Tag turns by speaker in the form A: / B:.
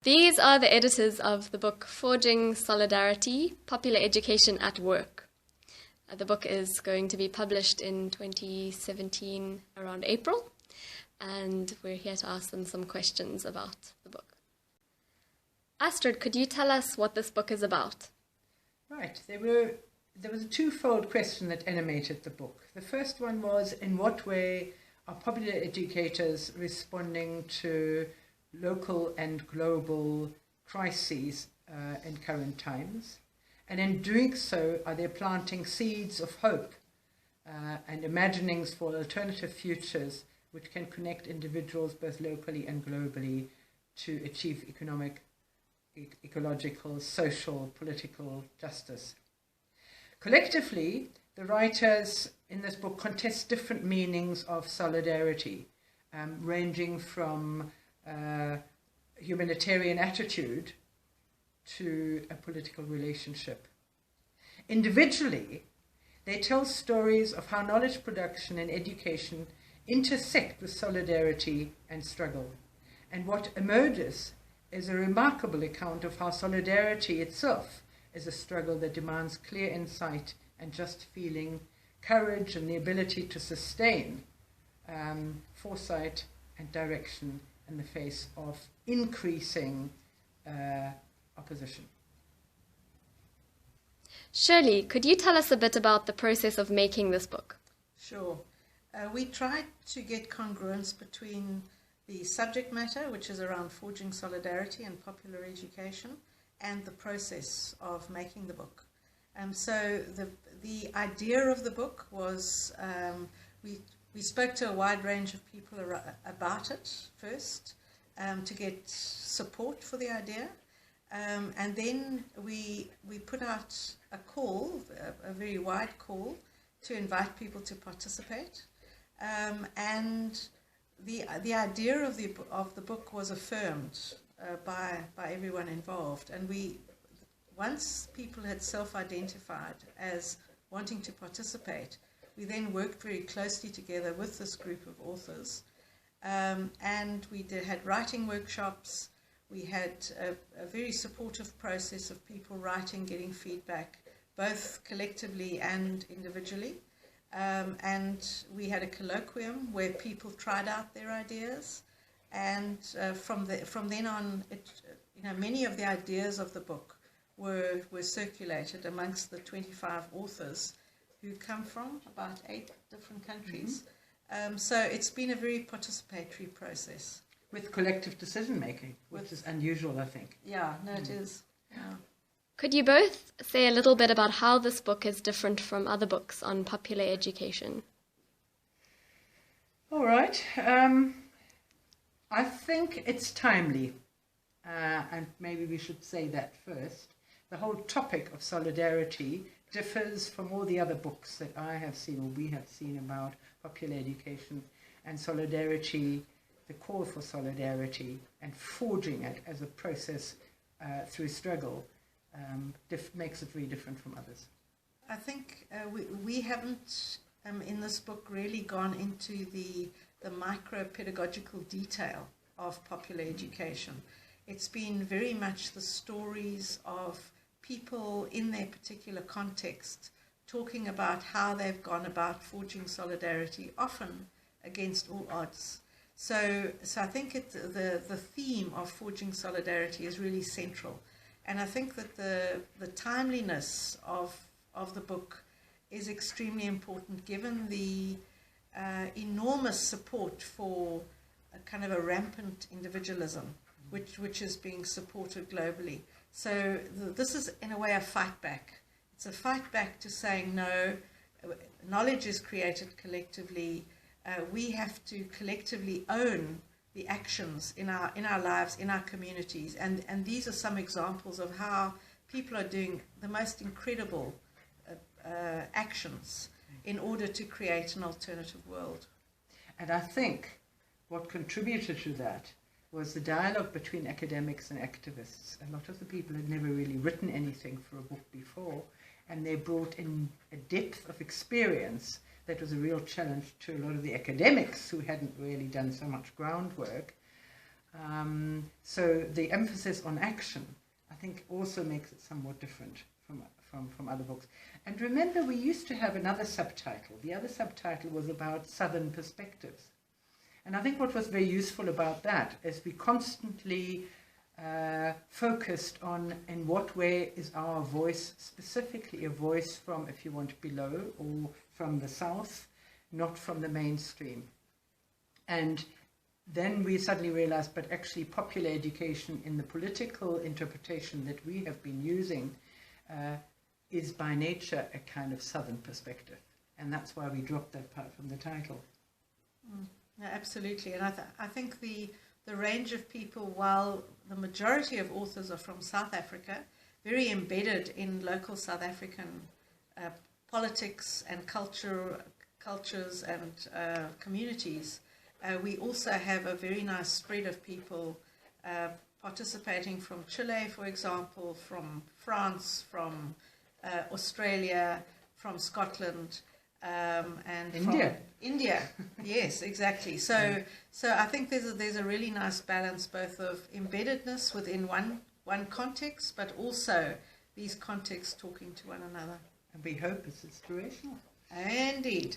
A: These are the editors of the book Forging Solidarity, Popular Education at Work. The book is going to be published in 2017 around April, and we're here to ask them some questions about the book. Astrid, could you tell us what this book is about?
B: Right, there was a twofold question that animated the book. The first one was, in what way are popular educators responding to local and global crises in current times? And in doing so, are they planting seeds of hope and imaginings for alternative futures which can connect individuals both locally and globally to achieve economic, ecological, social, political justice? Collectively, the writers in this book contest different meanings of solidarity, ranging from humanitarian attitude to a political relationship. Individually, they tell stories of how knowledge production and education intersect with solidarity and struggle. And what emerges is a remarkable account of how solidarity itself is a struggle that demands clear insight and just feeling, courage and the ability to sustain foresight and direction in the face of increasing opposition.
A: Shirley, could you tell us a bit about the process of making this book?
C: Sure. We tried to get congruence between the subject matter, which is around forging solidarity and popular education, and the process of making the book. So the idea of the book was we spoke to a wide range of people about it first to get support for the idea. And then we put out a call, a very wide call, to invite people to participate. And the idea of the book was affirmed by everyone involved. And once people had self-identified as wanting to participate, we then worked very closely together with this group of authors. And we had writing workshops. We had a very supportive process of people writing, getting feedback, both collectively and individually. And we had a colloquium where people tried out their ideas. And from then on, many of the ideas of the book were circulated amongst the 25 authors who come from about 8 different countries. Mm-hmm. So it's been a very participatory process.
B: With collective decision-making, which is unusual, I think.
C: Yeah, no, it is. Yeah.
A: Could you both say a little bit about how this book is different from other books on popular education?
B: All right. I think it's timely, and maybe we should say that first. The whole topic of solidarity differs from all the other books that I have seen or we have seen about popular education, and solidarity, the call for solidarity and forging it as a process through struggle makes it very different from others.
C: I think we haven't in this book really gone into the micro-pedagogical detail of popular education. It's been very much the stories of people in their particular context talking about how they've gone about forging solidarity, often against all odds. So I think the theme of forging solidarity is really central. And I think that the timeliness of the book is extremely important given the enormous support for a kind of a rampant individualism, which is being supported globally. So this is, in a way, a fight back. It's a fight back to saying, no, knowledge is created collectively. We have to collectively own the actions in our lives, in our communities. And these are some examples of how people are doing the most incredible actions in order to create an alternative world.
B: And I think what contributed to that was the dialogue between academics and activists. A lot of the people had never really written anything for a book before, and they brought in a depth of experience that was a real challenge to a lot of the academics who hadn't really done so much groundwork. So the emphasis on action, I think, also makes it somewhat different from other books. And remember, we used to have another subtitle. The other subtitle was about Southern perspectives. And I think what was very useful about that is we constantly focused on in what way is our voice, specifically a voice from, if you want, below or from the south, not from the mainstream. And then we suddenly realized, but actually popular education in the political interpretation that we have been using is by nature a kind of southern perspective. And that's why we dropped that part from the title.
C: Yeah, absolutely. And I think the range of people, while the majority of authors are from South Africa, very embedded in local South African politics and cultures and communities, we also have a very nice spread of people participating from Chile, for example, from France, from Australia, from Scotland, and
B: India.
C: from India. Yes, exactly. So I think there's a really nice balance, both of embeddedness within one context, but also these contexts talking to one another.
B: And we hope it's inspirational.
C: Indeed.